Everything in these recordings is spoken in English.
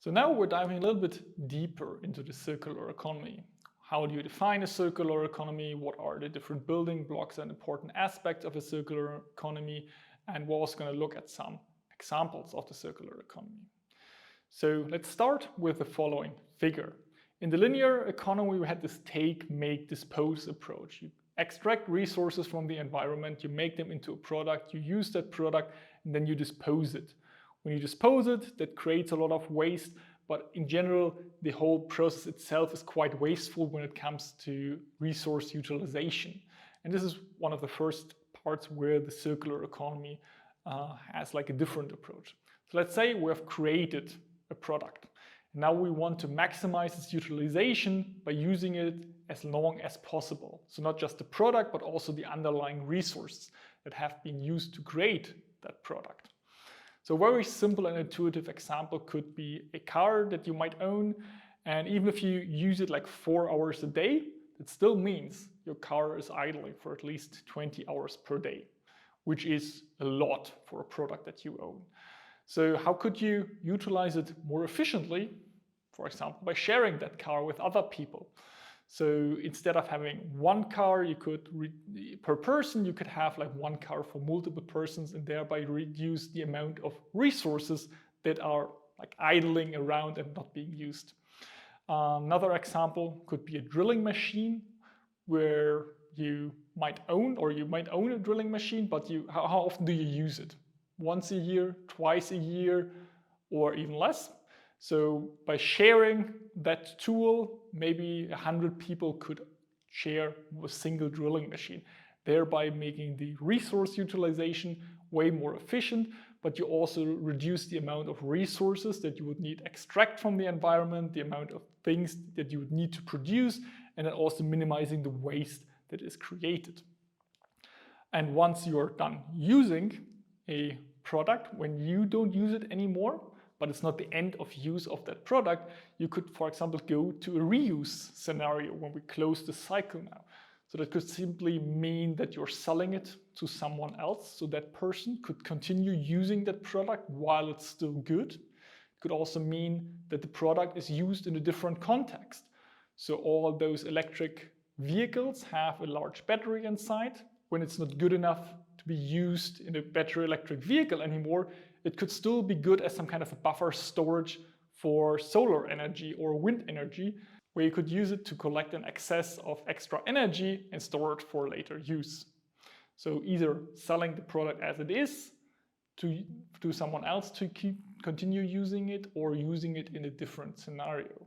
So now we're diving a little bit deeper into the circular economy. How do you define a circular economy? What are the different building blocks and important aspects of a circular economy? And we're also going to look at some examples of the circular economy. So let's start with the following figure. In the linear economy, we had this take, make, dispose approach. You extract resources from the environment, you make them into a product, you use that product, and then you dispose it. When you dispose it, that creates a lot of waste, but in general, the whole process itself is quite wasteful when it comes to resource utilization. And this is one of the first parts where the circular economy has like a different approach. So let's say we have created a product. Now we want to maximize its utilization by using it as long as possible. So not just the product, but also the underlying resources that have been used to create that product. So a very simple and intuitive example could be a car that you might own. And even if you use it like 4 hours a day, it still means your car is idling for at least 20 hours per day, which is a lot for a product that you own. So how could you utilize it more efficiently? For example, by sharing that car with other people. So instead of having one car, you could per person, you could have like one car for multiple persons and thereby reduce the amount of resources that are like idling around and not being used. Another example could be a drilling machine where you might own a drilling machine, but how often do you use it? Once a year, twice a year, or even less. So by sharing that tool, maybe 100 people could share a single drilling machine, thereby making the resource utilization way more efficient, but you also reduce the amount of resources that you would need to extract from the environment, the amount of things that you would need to produce, and then also minimizing the waste that is created. And once you're done using a product, when you don't use it anymore, but it's not the end of use of that product, you could, for example, go to a reuse scenario when we close the cycle now. So that could simply mean that you're selling it to someone else, so that person could continue using that product while it's still good. It could also mean that the product is used in a different context. So all those electric vehicles have a large battery inside. When it's not good enough to be used in a battery electric vehicle anymore, it could still be good as some kind of a buffer storage for solar energy or wind energy, where you could use it to collect an excess of extra energy and store it for later use. So either selling the product as it is to someone else to continue using it, or using it in a different scenario.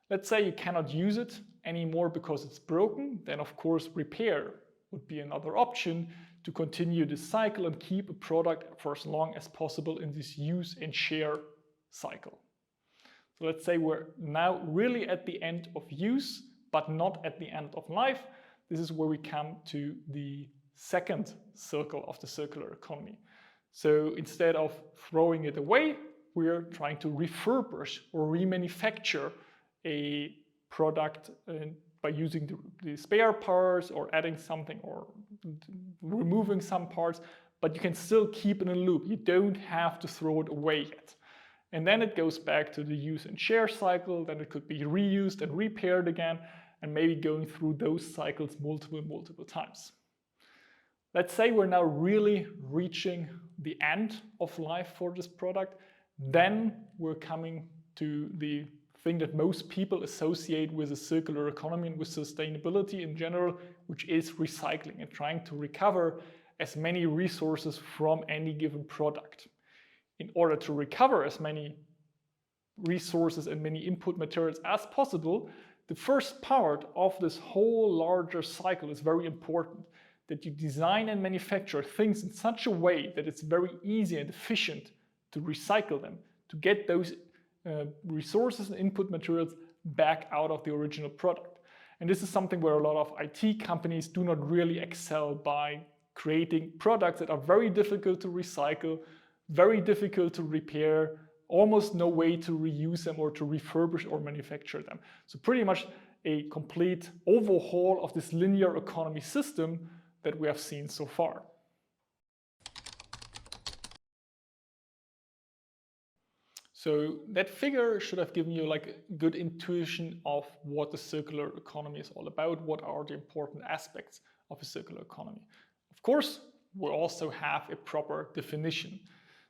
Let's say you cannot use it anymore because it's broken, then of course repair would be another option to continue the cycle and keep a product for as long as possible in this use and share cycle. So let's say we're now really at the end of use, but not at the end of life. This is where we come to the second circle of the circular economy. So instead of throwing it away, we're trying to refurbish or remanufacture a product by using the spare parts or adding something or removing some parts, but you can still keep it in a loop. You don't have to throw it away yet. And then it goes back to the use and share cycle. Then it could be reused and repaired again, and maybe going through those cycles multiple times. Let's say we're now really reaching the end of life for this product. Then we're coming to the thing that most people associate with a circular economy and with sustainability in general, which is recycling and trying to recover as many resources from any given product. In order to recover as many resources and many input materials as possible, the first part of this whole larger cycle is very important, that you design and manufacture things in such a way that it's very easy and efficient to recycle them, to get those resources and input materials back out of the original product. And this is something where a lot of IT companies do not really excel, by creating products that are very difficult to recycle, very difficult to repair, almost no way to reuse them or to refurbish or manufacture them. So pretty much a complete overhaul of this linear economy system that we have seen so far. So that figure should have given you like a good intuition of what the circular economy is all about, what are the important aspects of a circular economy. Of course, we also have a proper definition.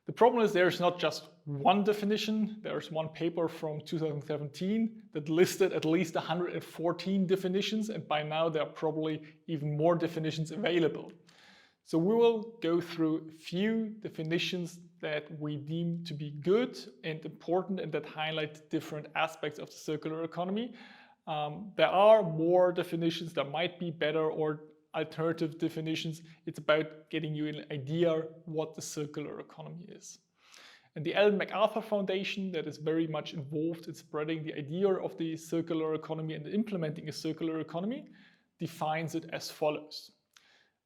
The problem is there's not just one definition. There's one paper from 2017 that listed at least 114 definitions, and by now there are probably even more definitions available. So we will go through a few definitions that we deem to be good and important and that highlight different aspects of the circular economy. There are more definitions that might be better or alternative definitions. It's about getting you an idea what the circular economy is. And the Ellen MacArthur Foundation, that is very much involved in spreading the idea of the circular economy and implementing a circular economy, defines it as follows.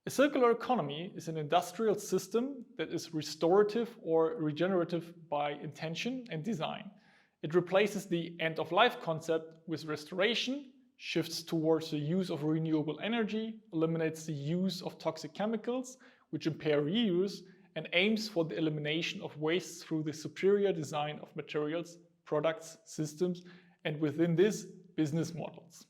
A circular economy is an industrial system that is restorative or regenerative by intention and design. It replaces the end-of-life concept with restoration, shifts towards the use of renewable energy, eliminates the use of toxic chemicals which impair reuse, and aims for the elimination of waste through the superior design of materials, products, systems, and within this, business models.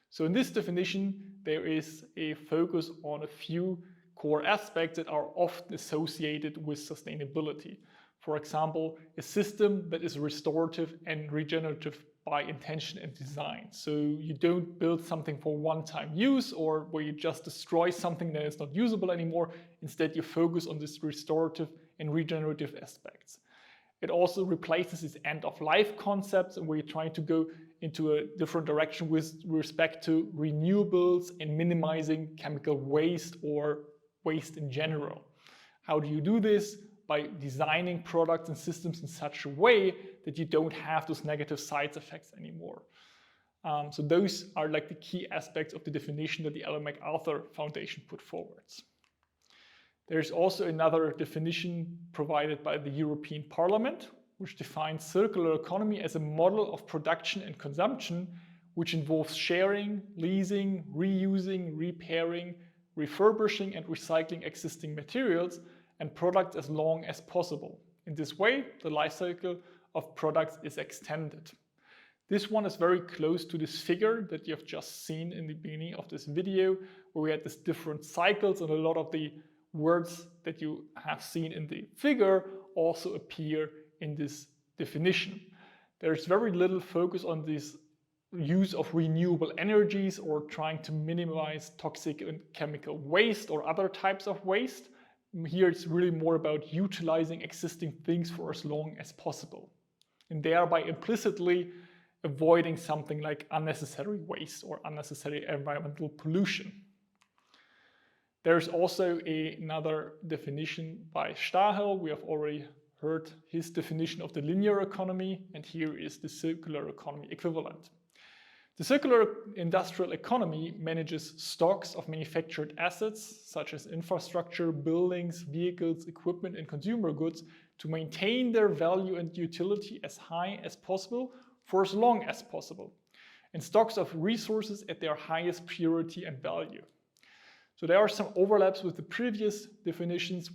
So in this definition, there is a focus on a few core aspects that are often associated with sustainability. For example, a system that is restorative and regenerative by intention and design. So you don't build something for one-time use or where you just destroy something that is not usable anymore. Instead, you focus on this restorative and regenerative aspects. It also replaces this end-of-life concepts and we're trying to go into a different direction with respect to renewables and minimizing chemical waste or waste in general. How do you do this? By designing products and systems in such a way that you don't have those negative side effects anymore. So those are like the key aspects of the definition that the Ellen MacArthur Foundation put forwards. There's also another definition provided by the European Parliament, which defines circular economy as a model of production and consumption, which involves sharing, leasing, reusing, repairing, refurbishing and recycling existing materials and products as long as possible. In this way, the life cycle of products is extended. This one is very close to this figure that you have just seen in the beginning of this video, where we had these different cycles, and a lot of the words that you have seen in the figure also appear in this definition. There's very little focus on this use of renewable energies or trying to minimize toxic and chemical waste or other types of waste. Here it's really more about utilizing existing things for as long as possible, and thereby implicitly avoiding something like unnecessary waste or unnecessary environmental pollution. There's also another definition by Stahl. We have already heard his definition of the linear economy, and here is the circular economy equivalent. The circular industrial economy manages stocks of manufactured assets such as infrastructure, buildings, vehicles, equipment, and consumer goods to maintain their value and utility as high as possible for as long as possible, and stocks of resources at their highest purity and value. So there are some overlaps with the previous definitions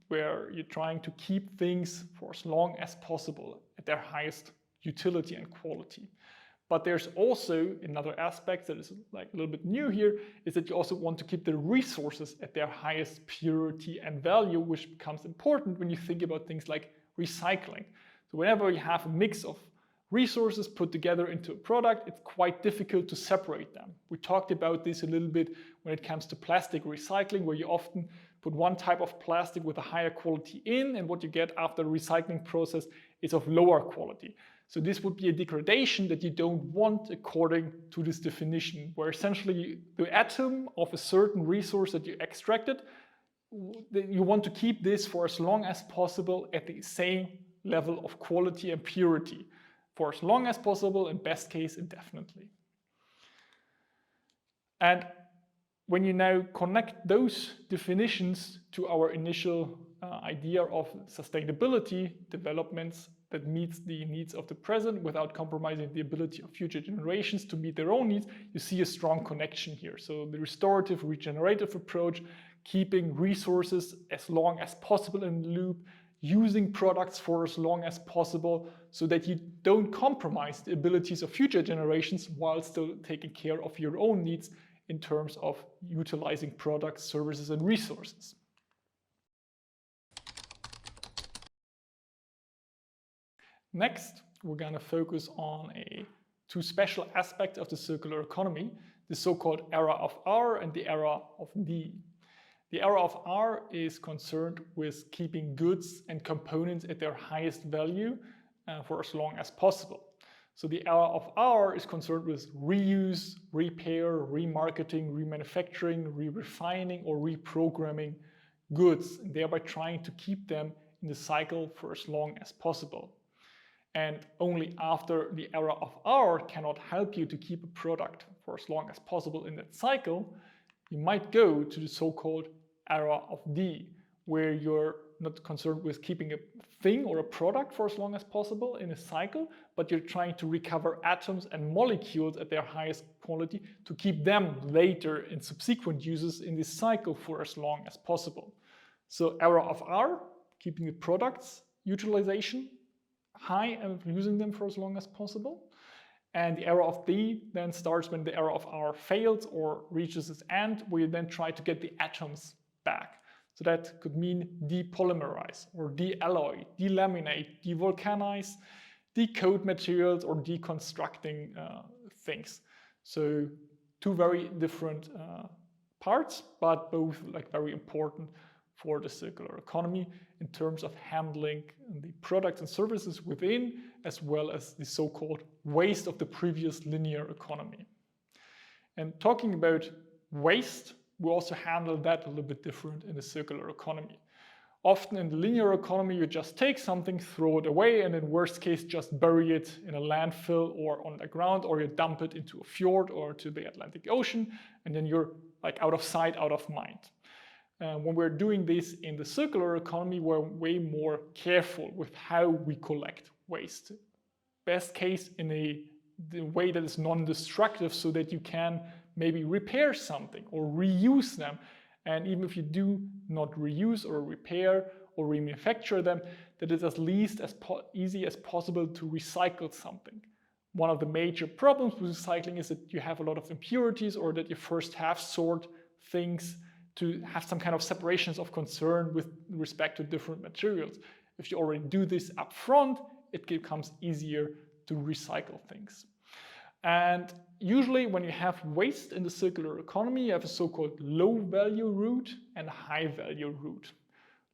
where you're trying to keep things for as long as possible at their highest utility and quality. But there's also another aspect that is like a little bit new here, is that you also want to keep the resources at their highest purity and value, which becomes important when you think about things like recycling. So whenever you have a mix of resources put together into a product, it's quite difficult to separate them. We talked about this a little bit when it comes to plastic recycling, where you often put one type of plastic with a higher quality in, and what you get after the recycling process is of lower quality. So this would be a degradation that you don't want according to this definition, where essentially the atom of a certain resource that you extracted, you want to keep this for as long as possible at the same level of quality and purity, for as long as possible, in best case indefinitely. And when you now connect those definitions to our initial idea of sustainability developments that meets the needs of the present without compromising the ability of future generations to meet their own needs, you see a strong connection here. So the restorative, regenerative approach, keeping resources as long as possible in the loop, using products for as long as possible so that you don't compromise the abilities of future generations while still taking care of your own needs in terms of utilizing products, services, and resources. Next, we're going to focus on two special aspects of the circular economy, the so-called era of R and the era of D. The era of R is concerned with keeping goods and components at their highest value for as long as possible. So the era of R is concerned with reuse, repair, remarketing, remanufacturing, re-refining, or reprogramming goods, and thereby trying to keep them in the cycle for as long as possible. And only after the era of R cannot help you to keep a product for as long as possible in that cycle, you might go to the so-called era of D, where you're not concerned with keeping a thing or a product for as long as possible in a cycle, but you're trying to recover atoms and molecules at their highest quality to keep them later in subsequent uses in this cycle for as long as possible. So era of R, keeping the products utilization high and using them for as long as possible. And the era of D then starts when the era of R fails or reaches its end, where you then try to get the atoms back. So that could mean depolymerize or de-alloy, delaminate, devulcanize, decode materials, or deconstructing things. So two very different parts, but both very important for the circular economy in terms of handling the products and services within, as well as the so-called waste of the previous linear economy. And talking about waste, we also handle that a little bit different in the circular economy. Often in the linear economy, you just take something, throw it away, and in worst case, just bury it in a landfill or on the ground, or you dump it into a fjord or to the Atlantic Ocean, and then you're out of sight, out of mind. When we're doing this in the circular economy, we're way more careful with how we collect waste. Best case in the way that is non-destructive, so that you can maybe repair something or reuse them. And even if you do not reuse or repair or remanufacture them, that it's at least as easy as possible to recycle something. One of the major problems with recycling is that you have a lot of impurities, or that you first have sort things to have some kind of separations of concern with respect to different materials. If you already do this up front, it becomes easier to recycle things. And usually when you have waste in the circular economy, you have a so-called low value route and high value route.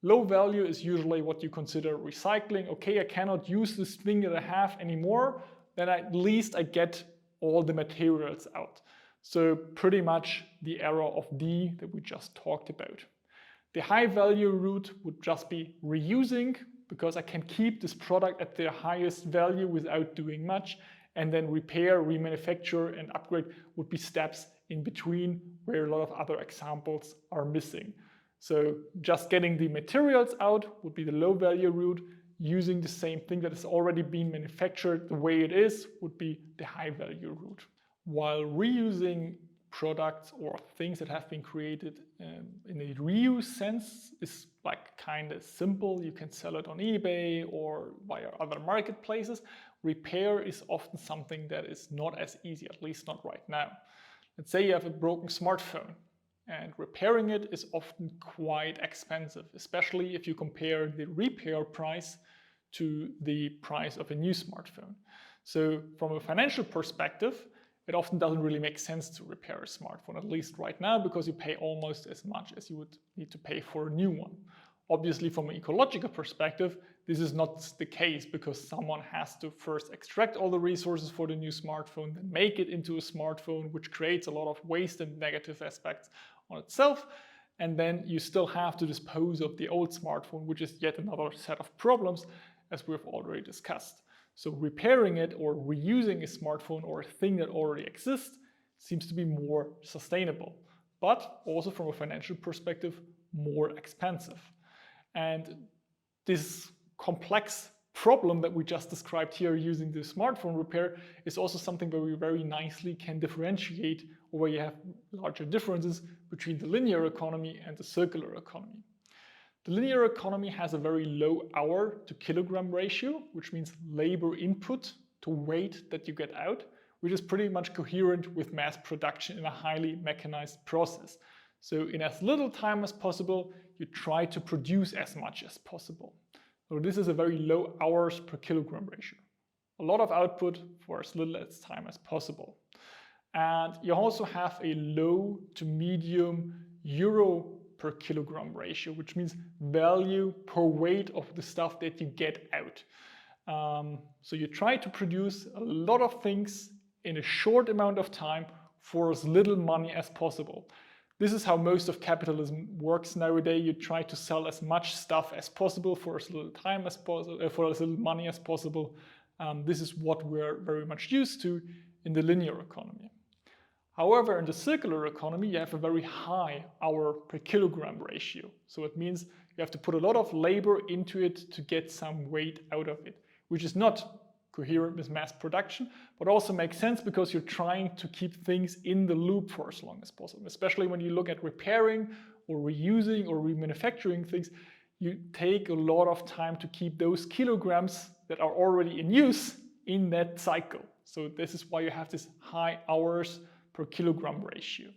Low value is usually what you consider recycling. Okay, I cannot use this thing that I have anymore, then at least I get all the materials out. So pretty much the era of D that we just talked about. The high value route would just be reusing, because I can keep this product at their highest value without doing much. And then repair, remanufacture, and upgrade would be steps in between, where a lot of other examples are missing. So just getting the materials out would be the low value route. Using the same thing that has already been manufactured the way it is would be the high value route. While reusing products or things that have been created in a reuse sense is kind of simple, you can sell it on eBay or via other marketplaces, repair is often something that is not as easy, at least not right now. Let's say you have a broken smartphone, and repairing it is often quite expensive, especially if you compare the repair price to the price of a new smartphone. So from a financial perspective, it often doesn't really make sense to repair a smartphone, at least right now, because you pay almost as much as you would need to pay for a new one. Obviously, from an ecological perspective, this is not the case, because someone has to first extract all the resources for the new smartphone, then make it into a smartphone, which creates a lot of waste and negative aspects on itself. And then you still have to dispose of the old smartphone, which is yet another set of problems, as we've already discussed. So repairing it or reusing a smartphone or a thing that already exists seems to be more sustainable, but also from a financial perspective, more expensive. And this complex problem that we just described here using the smartphone repair is also something where we very nicely can differentiate, or where you have larger differences between the linear economy and the circular economy. The linear economy has a very low hour to kilogram ratio, which means labor input to weight that you get out, which is pretty much coherent with mass production in a highly mechanized process. So in as little time as possible, you try to produce as much as possible. So this is a very low hours per kilogram ratio. A lot of output for as little as time as possible. And you also have a low to medium euro per kilogram ratio, which means value per weight of the stuff that you get out. So you try to produce a lot of things in a short amount of time for as little money as possible. This is how most of capitalism works nowadays. You try to sell as much stuff as possible for as little time as possible, for as little money as possible. This is what we're very much used to in the linear economy. However, in the circular economy, you have a very high hour per kilogram ratio. So it means you have to put a lot of labor into it to get some weight out of it, which is not coherent with mass production, but also makes sense because you're trying to keep things in the loop for as long as possible. Especially when you look at repairing or reusing or remanufacturing things, you take a lot of time to keep those kilograms that are already in use in that cycle. So this is why you have this high hours per kilogram ratio.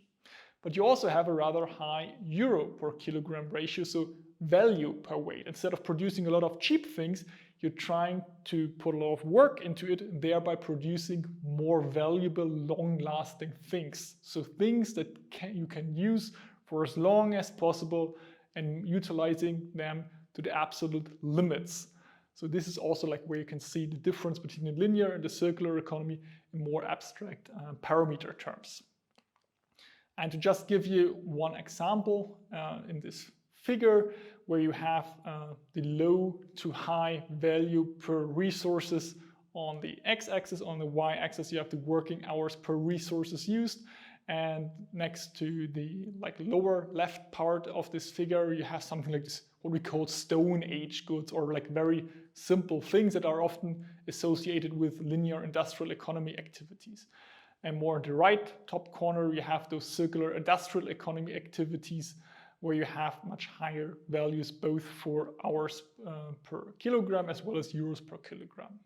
But you also have a rather high euro per kilogram ratio, so value per weight. Instead of producing a lot of cheap things, you're trying to put a lot of work into it, thereby producing more valuable, long-lasting things. So things that you can use for as long as possible and utilizing them to the absolute limits. So this is also like where you can see the difference between the linear and the circular economy in more abstract parameter terms. And to just give you one example in this figure where you have the low to high value per resources on the x-axis, on the y-axis you have the working hours per resources used, and next to the lower left part of this figure you have something like this, what we call Stone Age goods, or like very simple things that are often associated with linear industrial economy activities. And more in the right top corner you have those circular industrial economy activities where you have much higher values both for hours per kilogram as well as euros per kilogram.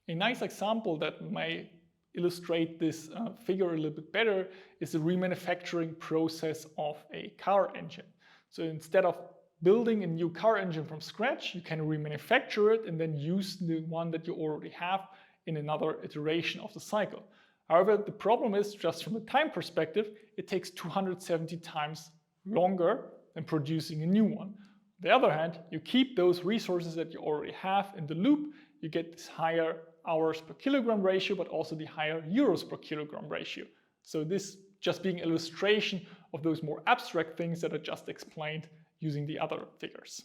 A nice example that may illustrate this figure a little bit better is the remanufacturing process of a car engine. So instead of building a new car engine from scratch, you can remanufacture it and then use the one that you already have in another iteration of the cycle. However, the problem is, just from a time perspective, it takes 270 times longer than producing a new one. On the other hand, you keep those resources that you already have in the loop, you get this higher hours per kilogram ratio, but also the higher euros per kilogram ratio. So this just being an illustration of those more abstract things that I just explained using the other figures.